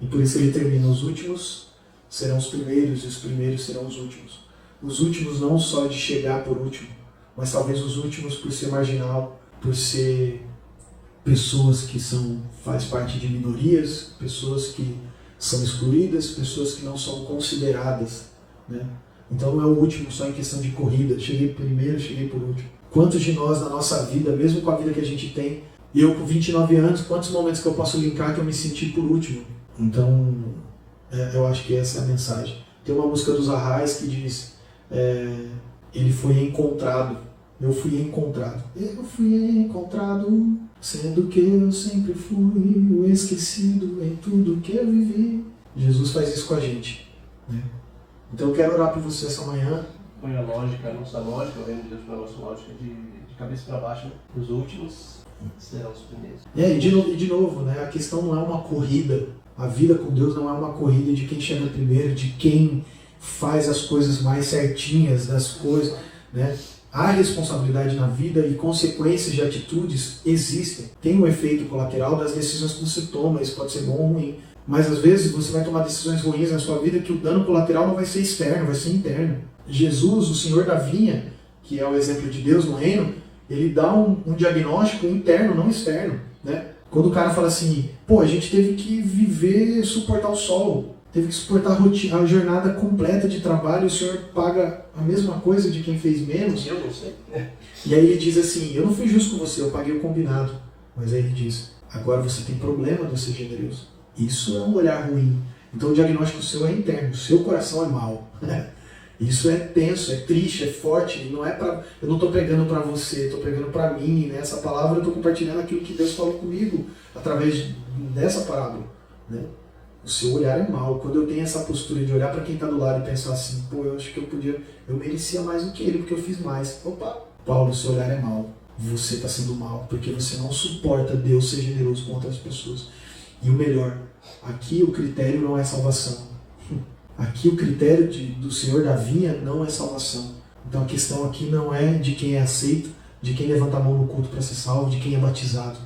E por isso ele termina, os últimos serão os primeiros e os primeiros serão os últimos. Os últimos não só de chegar por último, mas talvez os últimos por ser marginal, por ser pessoas que faz parte de minorias, pessoas que são excluídas, pessoas que não são consideradas, né? Então não é o último só em questão de corrida, cheguei primeiro, cheguei por último. Quantos de nós na nossa vida, mesmo com a vida que a gente tem, eu com 29 anos, quantos momentos que eu posso linkar que eu me senti por último? Então, eu acho que essa é a mensagem. Tem uma música dos Arraias que diz, ele foi encontrado, eu fui encontrado. Eu fui encontrado, sendo que eu sempre fui o esquecido em tudo que eu vivi. Jesus faz isso com a gente, né? Então eu quero orar por você essa manhã. Põe a lógica, a nossa lógica, o reino de Deus para a nossa lógica de cabeça para baixo, né? Os últimos serão os primeiros. E de novo, né? A questão não é uma corrida. A vida com Deus não é uma corrida de quem chega primeiro, de quem faz as coisas mais certinhas das coisas, né? Há responsabilidade na vida e consequências de atitudes existem. Tem um efeito colateral das decisões que você toma, isso pode ser bom ou ruim. Mas às vezes você vai tomar decisões ruins na sua vida que o dano colateral não vai ser externo, vai ser interno. Jesus, o Senhor da vinha, que é o exemplo de Deus no reino, ele dá um diagnóstico interno, não externo, né? Quando o cara fala assim, pô, a gente teve que viver, suportar o sol, teve que suportar a jornada completa de trabalho, o senhor paga a mesma coisa de quem fez menos? Eu não sei. E aí ele diz assim, eu não fui justo com você, eu paguei o combinado. Mas aí ele diz, agora você tem problema de ser generoso. Isso é um olhar ruim. Então o diagnóstico seu é interno, o seu coração é mau. Isso é tenso, é triste, é forte. Não é pra, eu não estou pregando para você, estou pregando para mim. Né? Essa palavra eu estou compartilhando aquilo que Deus falou comigo através dessa parábola. Né? O seu olhar é mau. Quando eu tenho essa postura de olhar para quem está do lado e pensar assim, pô, eu acho que eu merecia mais do que ele, porque eu fiz mais. Opa, Paulo, o seu olhar é mau. Você está sendo mal, porque você não suporta Deus ser generoso com outras pessoas. E o melhor, aqui o critério não é salvação. Aqui o critério do Senhor da vinha não é salvação. Então a questão aqui não é de quem é aceito, de quem levanta a mão no culto para ser salvo, de quem é batizado.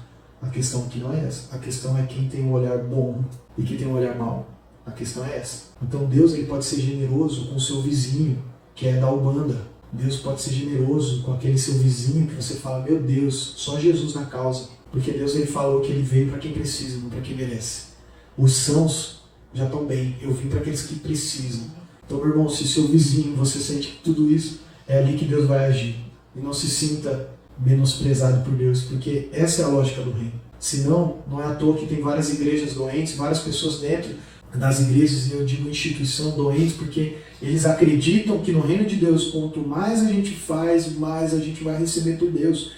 A questão aqui não é essa. A questão é quem tem um olhar bom e quem tem um olhar mau. A questão é essa. Então Deus ele pode ser generoso com o seu vizinho, que é da Ubanda. Deus pode ser generoso com aquele seu vizinho que você fala, meu Deus, só Jesus na causa. Porque Deus ele falou que ele veio para quem precisa, não para quem merece. Os sãos já estão bem, eu vim para aqueles que precisam. Então, meu irmão, se seu vizinho, você sente que tudo isso, é ali que Deus vai agir. E não se sinta menosprezado por Deus, porque essa é a lógica do reino. Senão, não é à toa que tem várias igrejas doentes, várias pessoas dentro das igrejas, e eu digo instituição doentes, porque eles acreditam que no reino de Deus, quanto mais a gente faz, mais a gente vai receber por Deus.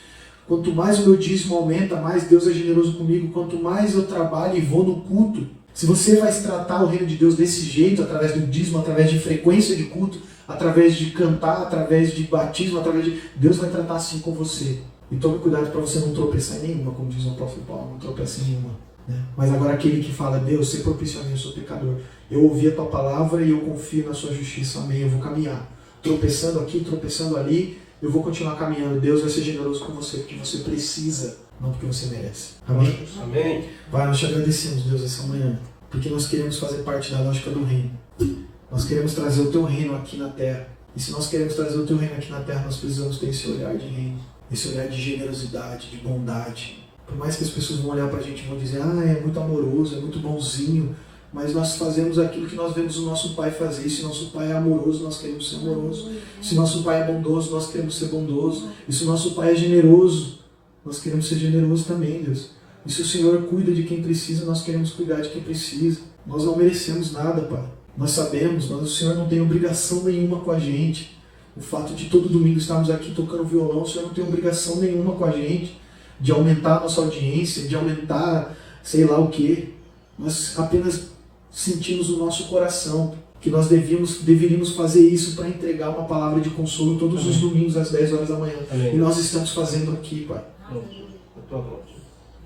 Quanto mais o meu dízimo aumenta, mais Deus é generoso comigo. Quanto mais eu trabalho e vou no culto, se você vai tratar o reino de Deus desse jeito, através do dízimo, através de frequência de culto, através de cantar, através de batismo, através de... Deus vai tratar assim com você. E tome cuidado para você não tropeçar em nenhuma, como diz o apóstolo Paulo, não tropeça em nenhuma. Né? Mas agora aquele que fala, Deus, você propicia a mim, eu sou pecador. Eu ouvi a tua palavra e eu confio na sua justiça, amém, eu vou caminhar. Tropeçando aqui, tropeçando ali, eu vou continuar caminhando. Deus vai ser generoso com você, porque você precisa, não porque você merece. Amém? Amém. Pai, nós te agradecemos, Deus, essa manhã, porque nós queremos fazer parte da lógica do reino. Nós queremos trazer o teu reino aqui na terra. E se nós queremos trazer o teu reino aqui na terra, nós precisamos ter esse olhar de reino, esse olhar de generosidade, de bondade. Por mais que as pessoas vão olhar pra gente e vão dizer, é muito amoroso, é muito bonzinho, mas nós fazemos aquilo que nós vemos o nosso Pai fazer. E se nosso Pai é amoroso, nós queremos ser amoroso. Se nosso Pai é bondoso, nós queremos ser bondoso. E se nosso Pai é generoso, nós queremos ser generosos também, Deus. E se o Senhor cuida de quem precisa, nós queremos cuidar de quem precisa. Nós não merecemos nada, Pai. Nós sabemos, mas o Senhor não tem obrigação nenhuma com a gente. O fato de todo domingo estarmos aqui tocando violão, o Senhor não tem obrigação nenhuma com a gente de aumentar a nossa audiência, de aumentar sei lá o quê. Nós apenas sentimos no nosso coração que nós deveríamos fazer isso para entregar uma palavra de consolo todos Amém. Os domingos às 10 horas da manhã. Amém. E nós estamos fazendo aqui, Pai.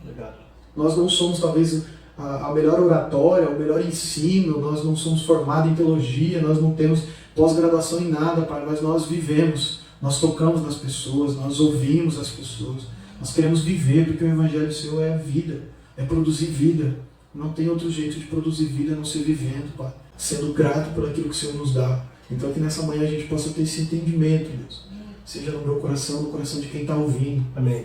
Obrigado. Nós não somos talvez a melhor oratória, o melhor ensino, nós não somos formados em teologia, nós não temos pós-graduação em nada, Pai, mas nós vivemos, nós tocamos nas pessoas, nós ouvimos as pessoas, nós queremos viver, porque o Evangelho seu é vida, é produzir vida. Não tem outro jeito de produzir vida a não ser vivendo, Pai, sendo grato por aquilo que o Senhor nos dá. Então que nessa manhã a gente possa ter esse entendimento, Deus, seja no meu coração, no coração de quem está ouvindo. Amém.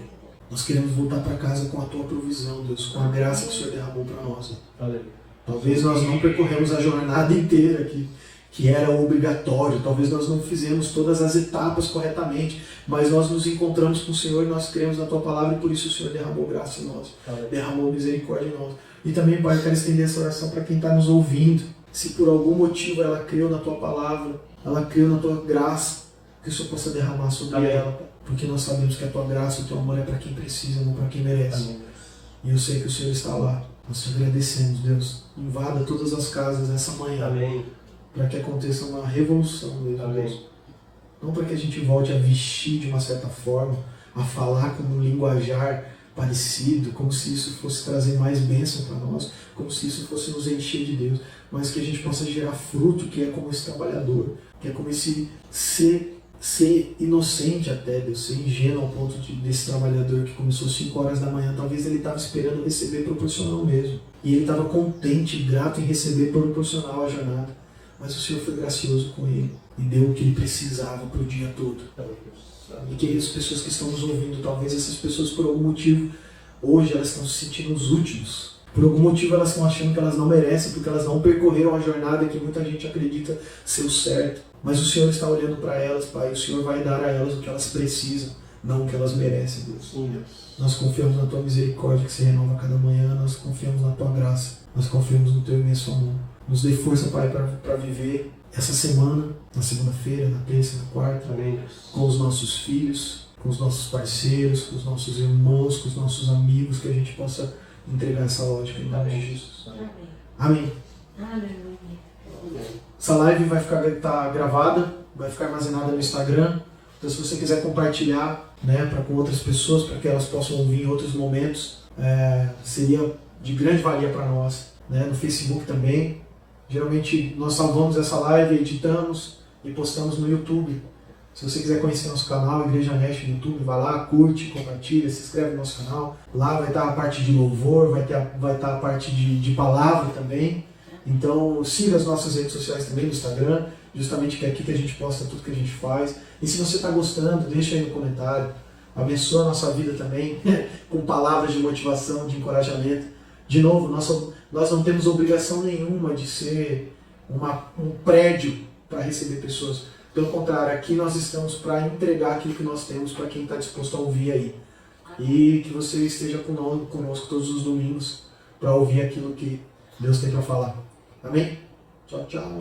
Nós queremos voltar para casa com a tua provisão, Deus, com a graça que o Senhor derramou para nós. Aleluia. Talvez nós não percorremos a jornada inteira aqui, que era obrigatório, talvez nós não fizemos todas as etapas corretamente, mas nós nos encontramos com o Senhor e nós cremos na tua palavra e por isso o Senhor derramou graça em nós, derramou misericórdia em nós. E também, Pai, eu quero estender essa oração para quem está nos ouvindo. Se por algum motivo ela creu na tua palavra, ela creu na tua graça, que o Senhor possa derramar sobre ela, Pai. Porque nós sabemos que a tua graça e o teu amor é para quem precisa, não para quem merece. Amém. E eu sei que o Senhor está lá. Nós te agradecemos, Deus. Invada todas as casas essa manhã. Amém. Para que aconteça uma revolução, Deus. Não para que a gente volte a vestir de uma certa forma, a falar com um linguajar parecido, como se isso fosse trazer mais bênção para nós, como se isso fosse nos encher de Deus, mas que a gente possa gerar fruto, que é como esse trabalhador, que é como esse ser inocente até, Deus, ser ingênuo ao ponto desse trabalhador que começou 5 horas da manhã, talvez ele estava esperando receber proporcional mesmo. E ele estava contente, grato em receber proporcional à jornada. mas o Senhor foi gracioso com ele e deu o que ele precisava para o dia todo. E que as pessoas que estão nos ouvindo, talvez essas pessoas por algum motivo, hoje elas estão se sentindo os últimos. Por algum motivo elas estão achando que elas não merecem, porque elas não percorreram a jornada que muita gente acredita ser o certo. Mas o Senhor está olhando para elas, Pai, e o Senhor vai dar a elas o que elas precisam, não o que elas merecem, Deus. Sim, Deus. Nós confiamos na Tua misericórdia que se renova a cada manhã, nós confiamos na Tua graça, nós confiamos no Teu imenso amor. Nos dê força, Pai, para viver essa semana, na segunda-feira, na terça, na quarta, Amém, Deus. com os nossos filhos, com os nossos parceiros, com os nossos irmãos, com os nossos amigos, que a gente possa entregar essa lógica em nome de Jesus. Amém. Aleluia. Essa live vai estar gravada, vai ficar armazenada no Instagram. Então, se você quiser compartilhar, né, com outras pessoas, para que elas possam ouvir em outros momentos, seria de grande valia para nós. Né? No Facebook também. Geralmente nós salvamos essa live, editamos e postamos no YouTube. Se você quiser conhecer nosso canal, Igreja Nest no YouTube, vai lá, curte, compartilha, se inscreve no nosso canal. Lá vai estar a parte de louvor, vai estar a parte de palavra também. Então siga as nossas redes sociais também no Instagram, justamente que é aqui que a gente posta tudo que a gente faz. E se você está gostando, deixa aí no comentário. Abençoa a nossa vida também, com palavras de motivação, de encorajamento. De novo, nós não temos obrigação nenhuma de ser um prédio para receber pessoas. Pelo contrário, aqui nós estamos para entregar aquilo que nós temos para quem está disposto a ouvir aí. E que você esteja conosco todos os domingos para ouvir aquilo que Deus tem para falar. Amém? Tchau, tchau.